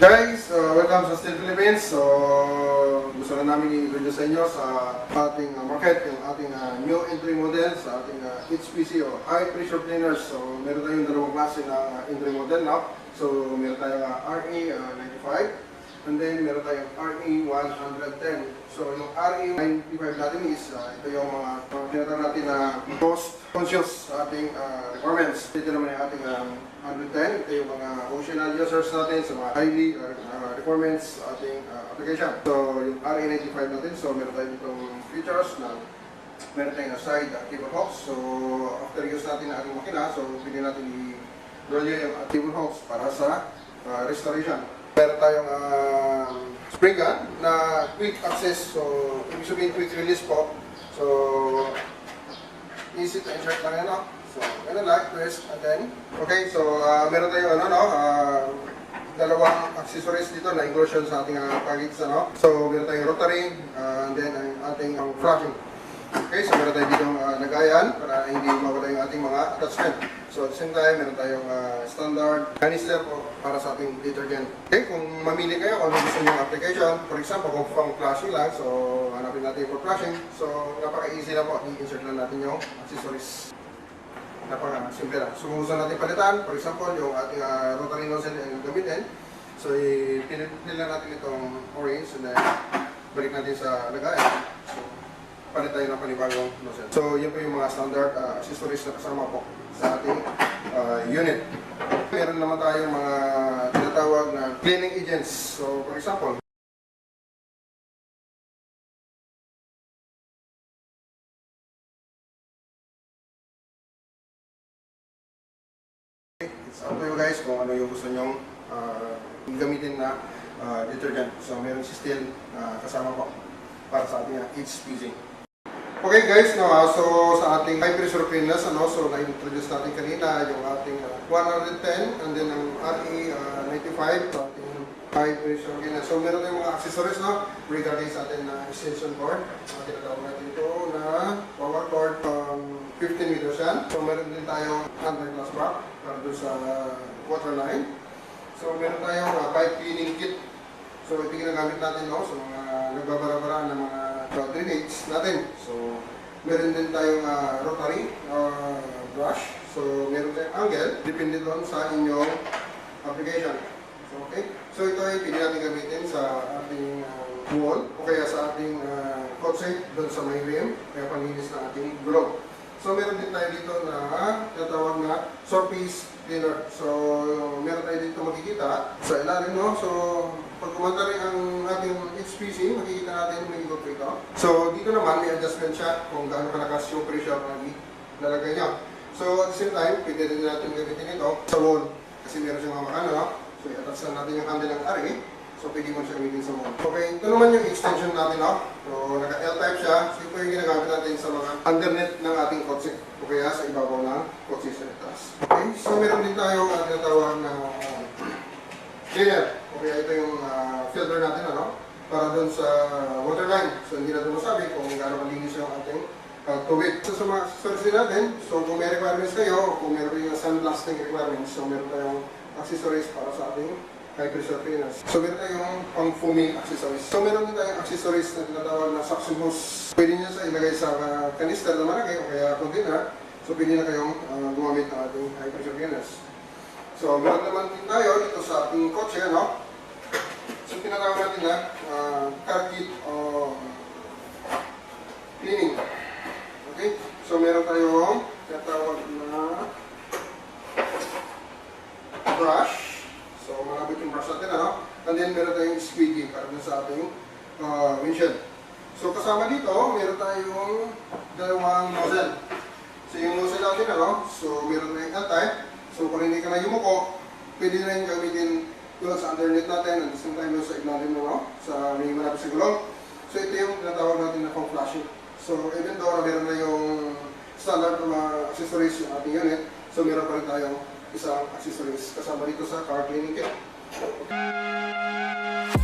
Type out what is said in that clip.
Guys, welcome sa Steel Philippines. So, gusto na namin i-introduce sa inyo sa ating market, yung ating new entry model sa ating HPC o high pressure cleaners. So, meron tayong dalawang klase na entry model, no? So, meron tayong RE95 and then meron tayong RE110. So, yung RE95 natin is ito yung mga tinatawag natin na cost conscious sa ating requirements. Ito naman yung ating 110. Ito yung mga occasional users natin sa mga highly requirements sa ating application. So, yung RE95 natin, so meron tayong itong features na meron tayong side cable hooks. So, after use natin ang ating makina, so pwede natin i-roll yung cable hooks para sa restoration. Meron tayong spring gun na quick access. So, ibig sabihin quick release po. So, easy to insert lang yan, no? So, ganun lang, twist, and then, okay, so, meron tayong, dalawang accessories dito na inclusion sa ating package, no? So, meron tayong rotary, and then, ang ating flashing. Okay, so meron tayong dito lagayan para hindi mawala yung ating mga attachment. So, at the same time, meron tayong standard canister po para sa ating detergent. Okay, kung mamili kayo kung ano gusto nyo yung application, for example, kung pang flashing lang, so, hanapin natin for flashing. So, napaka-easy lang po, i-insert lang natin yung accessories. Napaka-simple lang. So, kung gusto natin palitan, for example, yung ating rotary nozzle yung gamitin. So, pinili lang natin itong orange and then balik natin sa lagayan. So, palit tayo ng panibagong nozzle. So, yun po yung mga standard accessories na kasama po sa ating unit. Meron naman tayong mga tinatawag na cleaning agents. So, for example, it's up to you guys kung ano yung gusto nyong gamitin na detergent. So, meron si Steel kasama po para sa ating HPC. Okay guys, no, so sa ating high pressure cleaners, so na-introduce natin kanina yung ating 110 and then ang RE95 sa ating high pressure cleaners. So meron tayong mga accessories, no, regarding sa ating extension cord. Tinatawag natin ito na power cord 15 meters yan. So meron din tayong anti-glass back para doon sa water line. So meron tayong pipe cleaning kit. So ito ginagamit natin, no, sa mga nagbabara-bara ng mga drainage natin. So meron din tayong rotary brush. So meron tayong angle, depende doon sa inyong application. So, okay. So ito ay pwede natin gamitin sa ating wall o kaya sa ating kotse doon sa may rim, kaya panlinis na ating gulong. So meron din tayo dito na tinatawag na surface cleaner. So meron tayo dito makikita sa ilalim, no? So pag kumanta rin ang ating HPC, makikita natin may ikot ito. So dito naman may adjustment siya kung gaano kalakas yung pressure na ilalagay niya. So at the same time, pwede rin natin gamitin ito sa wall kasi meron siyang hamakan, no? So i-attach na natin yung handle ng RE. So pwede mo siya gamitin sa wall. Okay, ito naman yung extension natin, no? So naka-L-type siya. So ito yung ginagamit natin sa mga underneath ng ating kotse o kaya sa ibabaw ng kotse sa itaas. Okay, so meron din tayong tinatawag na cleaner. Okay, ito yung filter natin, ano? Para doon sa water line. So hindi natin masabi kung gaano kalinis yung ating tubig. So sa mga accessories natin, so kung may requirements kayo, kung meron yung sandblasting requirements, so meron tayong accessories para sa ating high pressure cleaners. So meron tayong pang foaming accessories. So meron din tayong accessories na tinatawag na suction hose. Pwede nyo sa ilagay sa canister na malaki o kaya container. So pwede na kayong gumamit ng ating high pressure cleaners. So meron naman din tayo dito sa ating kotse, no? So tinatawag natin na car kit o cleaning. Okay? So meron tayong tinatawag na brush. So, malabot yung brush natin, ano? And then, meron tayong squeegee para sa ating windshield. So, kasama dito, meron tayong dalawang nozzle. So, yung nozzle natin, ano? So, meron tayong L-type. So, kung hindi ka na yumuko, pwede na yung gamitin doon sa underneath natin at the same time doon sa ilalim, no? Sa may malapit sa gulong. So, ito yung tinatawag natin na pang flashing. So, even though na meron na yung standard na mga accessories yung ating unit, so meron pa rin tayong isang accessories kasama dito sa car cleaning kit. Okay.